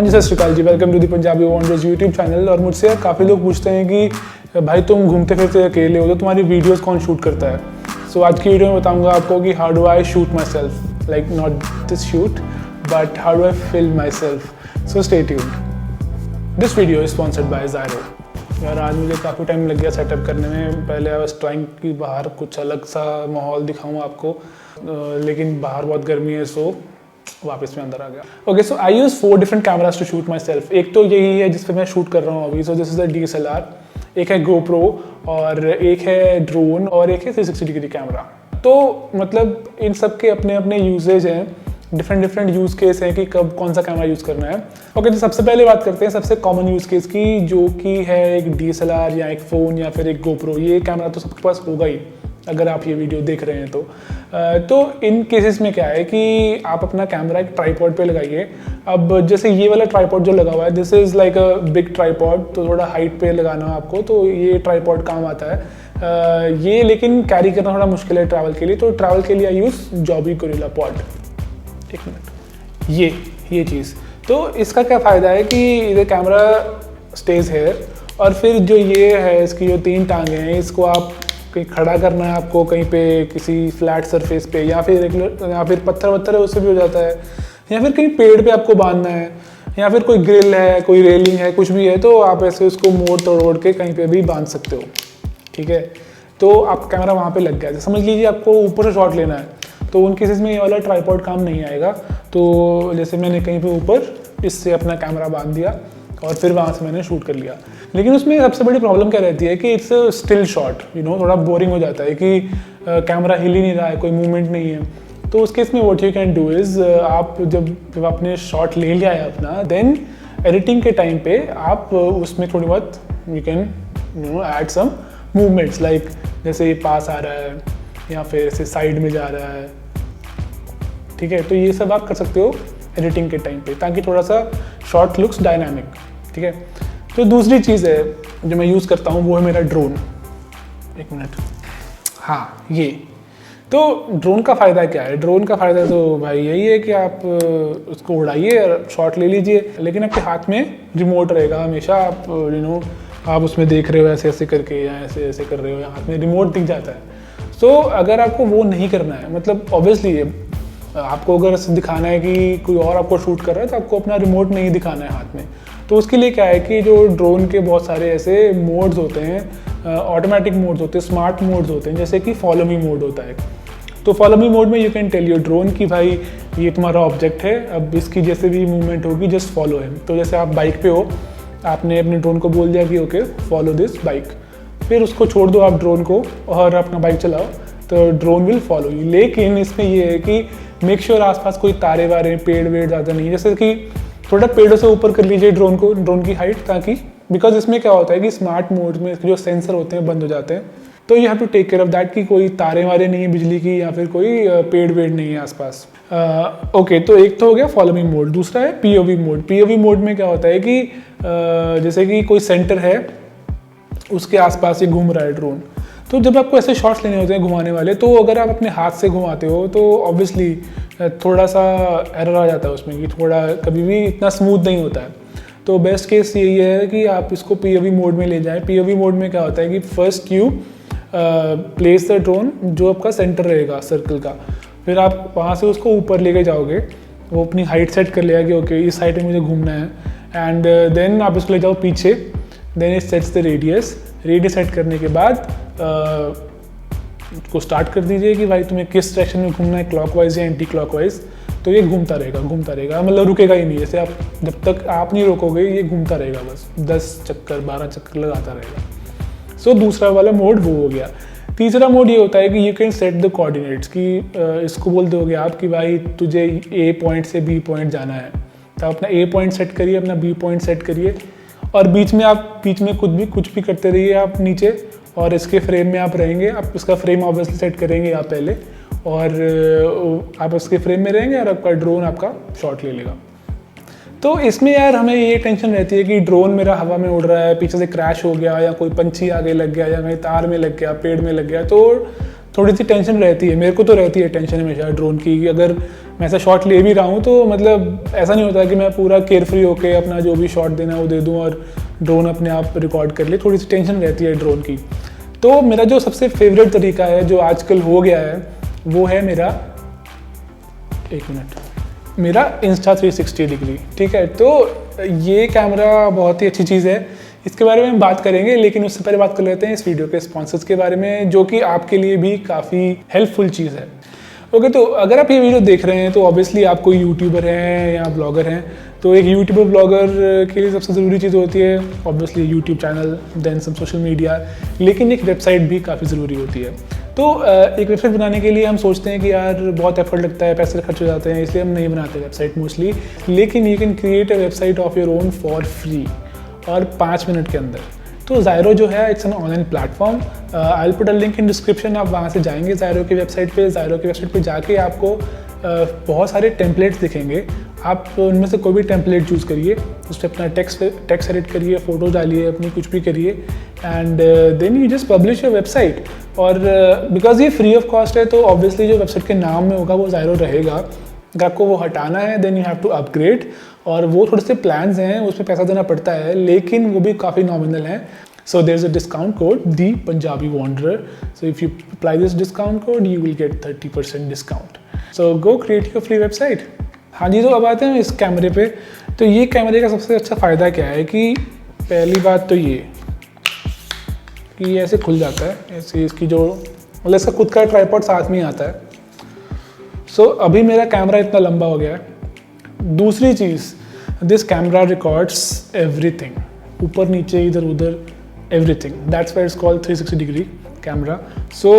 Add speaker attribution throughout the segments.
Speaker 1: हाँ जी, सत श्रीकाल जी, welcome to the Punjabi wonders YouTube channel. और मुझसे काफ़ी लोग पूछते हैं कि भाई तुम घूमते फिरते अकेले हो तो तुम्हारी वीडियोस कौन शूट करता है। सो आज की वीडियो में बताऊंगा आपको कि how do I shoot myself, like not this shoot but how do I film myself. So stay tuned. This video is sponsored by Zyro. यार आज मुझे काफ़ी टाइम लग गया सेटअप करने में। पहले आई वाज ट्राइंग कि बाहर कुछ अलग सा माहौल दिखाऊँ आपको, लेकिन बाहर बहुत गर्मी है, सो वापस में अंदर आ गया। Okay, so I use 4 different cameras to shoot myself. एक तो यही है जिस पर मैं शूट कर रहा हूँ अभी, so this is a DSLR, एक है GoPro और एक है ड्रोन और एक है 360 डिग्री कैमरा। तो मतलब इन सब के अपने अपने यूजेज हैं, डिफरेंट यूज़ केस हैं कि कब कौन सा कैमरा यूज़ करना है। ओके, तो सबसे पहले बात करते हैं सबसे कॉमन यूज़ केस की, जो कि है एक DSLR या एक फ़ोन या फिर एक GoPro। ये कैमरा तो सबके पास होगा ही अगर आप ये वीडियो देख रहे हैं तो इन केसेस में क्या है कि आप अपना कैमरा एक ट्राइपॉड पे लगाइए। अब जैसे ये वाला ट्राइपॉड जो लगा हुआ है, this is like a big tripod, तो थोड़ा हाइट पे लगाना है आपको, तो ये ट्राइपॉड काम आता है। ये लेकिन कैरी करना थोड़ा मुश्किल है ट्रैवल के लिए, तो ट्रैवल के लिए आई यूज़ जॉबी गोरिल्ला पॉड। एक मिनट, ये चीज़, तो इसका क्या फ़ायदा है कि इधर कैमरा स्टेज है और फिर जो ये है इसकी जो 3 टांगे हैं, इसको आप कहीं खड़ा करना है आपको कहीं पे किसी फ्लैट सरफेस पे, या फिर पत्थर वत्थर है उससे भी हो जाता है, या फिर कहीं पेड़ पे आपको बांधना है, या फिर कोई ग्रिल है, कोई रेलिंग है, कुछ भी है, तो आप ऐसे उसको मोड़ तोड़ के कहीं पे भी बांध सकते हो। ठीक है, तो आप कैमरा वहाँ पे लग गया। समझ लीजिए आपको ऊपर से शॉट लेना है, तो उन केसेस में ये वाला ट्राइपॉड काम नहीं आएगा। तो जैसे मैंने कहीं पे ऊपर इससे अपना कैमरा बांध दिया और फिर वहाँ से मैंने शूट कर लिया। लेकिन उसमें सबसे बड़ी प्रॉब्लम क्या रहती है कि इट्स स्टिल शॉट, थोड़ा बोरिंग हो जाता है कि कैमरा हिल ही नहीं रहा है, कोई मूवमेंट नहीं है। तो उस केस में what you can do is, आप जब आपने शॉट ले लिया है अपना, देन एडिटिंग के टाइम पे आप उसमें थोड़ी बहुत you can add some movements, like जैसे ये पास आ रहा है या फिर ऐसे साइड में जा रहा है। ठीक है, तो ये सब आप कर सकते हो एडिटिंग के टाइम पे, ताकि थोड़ा सा शॉट लुक्स डायनामिक। ठीक है, तो दूसरी चीज़ है जो मैं यूज़ करता हूँ वो है मेरा ड्रोन। एक मिनट, हाँ ये तो ड्रोन का फ़ायदा क्या है? ड्रोन का फ़ायदा तो भाई यही है कि आप उसको उड़ाइए और शॉट ले लीजिए, लेकिन आपके हाथ में रिमोट रहेगा हमेशा। आप आप उसमें देख रहे हो ऐसे ऐसे करके या ऐसे ऐसे कर रहे हो, या हाथ में रिमोट दिख जाता है। सो अगर आपको वो नहीं करना है, मतलब ऑब्वियसली आपको अगर दिखाना है कि कोई और आपको शूट कर रहा है, तो आपको अपना रिमोट नहीं दिखाना है हाथ में। तो उसके लिए क्या है कि जो ड्रोन के बहुत सारे ऐसे मोड्स होते हैं, ऑटोमेटिक मोड्स होते हैं, स्मार्ट मोड्स होते हैं, जैसे कि फॉलो मी मोड होता है। तो फॉलो मी मोड में you can tell your drone कि भाई ये तुम्हारा ऑब्जेक्ट है, अब इसकी जैसे भी मूवमेंट होगी जस्ट फॉलो है। तो जैसे आप बाइक पे हो, आपने अपने ड्रोन को बोल दिया कि ओके फॉलो दिस बाइक, फिर उसको छोड़ दो आप ड्रोन को और अपना बाइक चलाओ, तो ड्रोन विल फॉलो यू। लेकिन इसमें ये है कि मेक श्योर आसपास कोई तारे वारे पेड़ वेड़ ज़्यादा नहीं, जैसे कि थोड़ा पेड़ों से ऊपर कर लीजिए ड्रोन की हाइट, ताकि बिकॉज इसमें क्या होता है कि स्मार्ट मोड में जो सेंसर होते हैं बंद हो जाते हैं, तो you have to take care of that कि कोई तारे वारे नहीं है बिजली की, या फिर कोई पेड़ वेड़ नहीं है आसपास। ओके, तो एक तो हो गया फॉलो मी मोड। दूसरा है POV मोड। POV मोड में क्या होता है कि जैसे कि कोई सेंटर है, उसके आसपास ही घूम रहा है ड्रोन, तो जब आपको ऐसे शॉट्स लेने होते हैं घुमाने वाले, तो अगर आप अपने हाथ से घुमाते हो तो ऑब्वियसली थोड़ा सा एरर आ जाता है उसमें, कि थोड़ा कभी भी इतना स्मूथ नहीं होता है। तो बेस्ट केस यही है कि आप इसको POV मोड में ले जाएं। POV मोड में क्या होता है कि first you place the drone, जो आपका सेंटर रहेगा सर्कल का, फिर आप वहाँ से उसको ऊपर लेके जाओगे, वो अपनी हाइट सेट कर लेगा कि ओके इस हाइट में मुझे घूमना है, एंड देन आप इसको ले जाओ पीछे, then it sets the radius set करने के बाद को स्टार्ट कर दीजिए कि भाई तुम्हें किस डायरेक्शन में घूमना है, क्लॉकवाइज या एंटी क्लॉकवाइज। तो ये घूमता रहेगा, मतलब रुकेगा ही नहीं। जैसे आप जब तक आप नहीं रोकोगे ये घूमता रहेगा, बस 10 चक्कर 12 चक्कर लगाता रहेगा। सो दूसरा वाला मोड वो हो गया। तीसरा मोड ये होता है कि you can set the coordinates, कि इसको बोल दोगे आप कि भाई तुझे A पॉइंट से B पॉइंट जाना है, तो अपना A पॉइंट सेट करिए, अपना B पॉइंट सेट करिए, और बीच में कुछ भी करते रहिए आप नीचे, और इसके फ्रेम में आप रहेंगे। आप इसका फ्रेम ऑब्वियसली सेट करेंगे आप पहले, और आप उसके फ्रेम में रहेंगे और आपका ड्रोन आपका शॉट ले लेगा। तो इसमें यार हमें ये टेंशन रहती है कि ड्रोन मेरा हवा में उड़ रहा है, पीछे से क्रैश हो गया, या कोई पंछी आगे लग गया, या कहीं तार में लग गया, पेड़ में लग गया, तो थोड़ी सी टेंशन रहती है, मेरे को तो रहती है टेंशन हमेशा ड्रोन की। अगर मैं ऐसा शॉट ले भी रहा हूँ तो मतलब ऐसा नहीं होता कि मैं पूरा केयर फ्री होकर अपना जो भी शॉट देना वो दे दूँ और ड्रोन अपने आप रिकॉर्ड कर ले। थोड़ी सी टेंशन रहती है ड्रोन की। तो मेरा जो सबसे फेवरेट तरीका है जो आजकल हो गया है वो है मेरा इंस्टा 360 डिग्री। ठीक है, तो ये कैमरा बहुत ही अच्छी चीज़ है, इसके बारे में हम बात करेंगे, लेकिन उससे पहले बात कर लेते हैं इस वीडियो के स्पॉन्सर्स के बारे में, जो कि आपके लिए भी काफ़ी हेल्पफुल चीज़ है। ओके, तो अगर आप ये वीडियो देख रहे हैं तो ऑब्वियसली आप कोई यूट्यूबर हैं या ब्लॉगर हैं। तो एक यूट्यूबर ब्लॉगर के लिए सबसे ज़रूरी चीज़ होती है obviously YouTube channel, then some social media, लेकिन एक वेबसाइट भी काफ़ी ज़रूरी होती है। तो एक वेबसाइट बनाने के लिए हम सोचते हैं कि यार बहुत एफर्ट लगता है, पैसे खर्च हो जाते हैं, इसलिए हम नहीं बनाते वेबसाइट मोस्टली। लेकिन you can create a website of your own for free और 5 मिनट के अंदर। तो ज़ायरो जो है it's an online platform. I will put a link in description. आप वहाँ से जाएंगे ज़ायरो की वेबसाइट पे। ज़ायरो की वेबसाइट पे जाके आपको बहुत सारे टेम्पलेट्स दिखेंगे। आप उनमें से कोई भी टेम्पलेट चूज़ करिए, उस पर अपना टेक्स्ट एडिट करिए, फ़ोटो डालिए अपनी, कुछ भी करिए, and then you just publish your website. और बिकॉज ये फ्री ऑफ कॉस्ट है तो ऑब्वियसली जो वेबसाइट के नाम में होगा वो ज़ायरो रहेगा। अगर आपको वो हटाना है then you have to upgrade, और वो थोड़े से प्लान्स हैं, उसमें पैसा देना पड़ता है, लेकिन वो भी काफ़ी नॉमिनल हैं। So there is a discount code the Punjabi wanderer. So if you apply this discount code you will get 30% discount. So go create your free website. हाँ जी, तो अब आते हैं इस कैमरे पे। तो ये कैमरे का सबसे अच्छा फ़ायदा क्या है कि पहली बात तो ये कि ऐसे खुल जाता है, ऐसे इसकी जो मतलब इसका खुद का ट्राइपॉड साथ में ही आता है। सो अभी मेरा कैमरा इतना लंबा हो गया है। दूसरी चीज़, दिस कैमरा रिकॉर्ड्स एवरीथिंग, ऊपर नीचे इधर उधर everything. That's why it's called 360 degree camera. So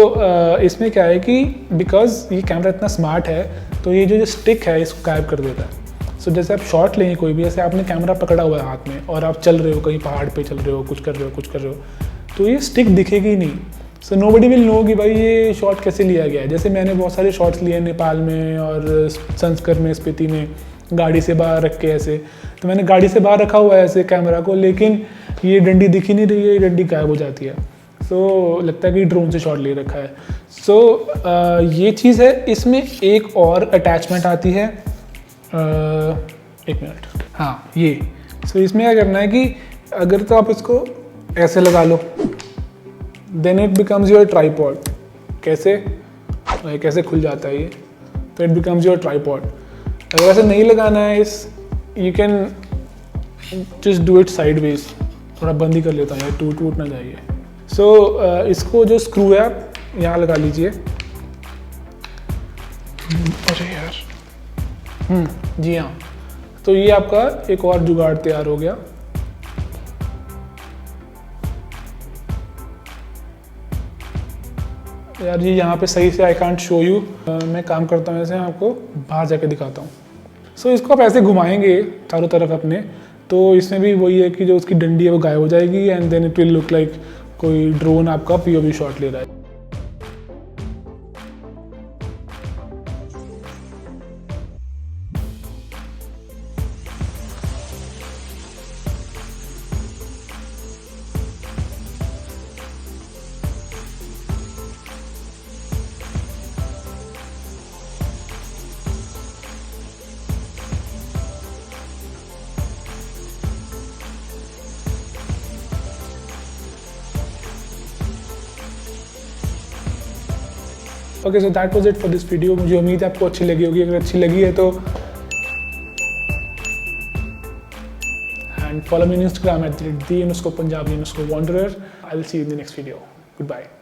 Speaker 1: इसमें क्या है कि बिकॉज ये कैमरा इतना स्मार्ट है तो ये जो स्टिक है इसको गायब कर देता है। सो जैसे आप शॉट लेंगे कोई भी, जैसे आपने कैमरा पकड़ा हुआ है हाथ में और आप चल रहे हो, कहीं पहाड़ पे चल रहे हो, कुछ कर रहे हो, तो ये स्टिक दिखेगी नहीं। सो नोबडी विल नो कि भाई ये शॉट कैसे लिया गया है। जैसे मैंने बहुत सारे शॉट्स लिए नेपाल में और संस्कर में, स्पीति में, गाड़ी से बाहर रख के ऐसे। तो मैंने गाड़ी से बाहर रखा हुआ है ऐसे कैमरा को, लेकिन ये डंडी दिख ही नहीं रही है, ये डंडी गायब हो जाती है। सो लगता है कि ड्रोन से शॉट ले रखा है। सो ये चीज़ है। इसमें एक और अटैचमेंट आती है, एक मिनट, हाँ ये। सो इसमें क्या करना है कि अगर तो आप इसको ऐसे लगा लो, then it becomes your tripod. कैसे खुल जाता है ये, तो इट बिकम्स योर ट्राइपॉड। अगर ऐसे नहीं लगाना है you can just do it sideways. थोड़ा बंद ही कर लेता हूँ यार, टूट ना जाइए। सो इसको जो स्क्रू है आप यहाँ लगा लीजिए। अरे यार, जी हाँ, तो ये आपका एक और जुगाड़ तैयार हो गया। यार ये यहाँ पे सही से आई कांट शो यू, मैं काम करता हूँ ऐसे, आपको बाहर जाके दिखाता हूँ। सो इसको आप ऐसे घुमाएंगे चारों तरफ अपने, तो इसमें भी वही है कि जो उसकी डंडी है वो गायब हो जाएगी, and then it will look like कोई ड्रोन आपका पीओवी शॉट ले रहा है। Okay, so that was it for this video. मुझे उम्मीद है आपको अच्छी लगी होगी। अगर अच्छी लगी है तो and follow me on Instagram @the_punjabi_wanderer। I will see you in the next video. Good bye.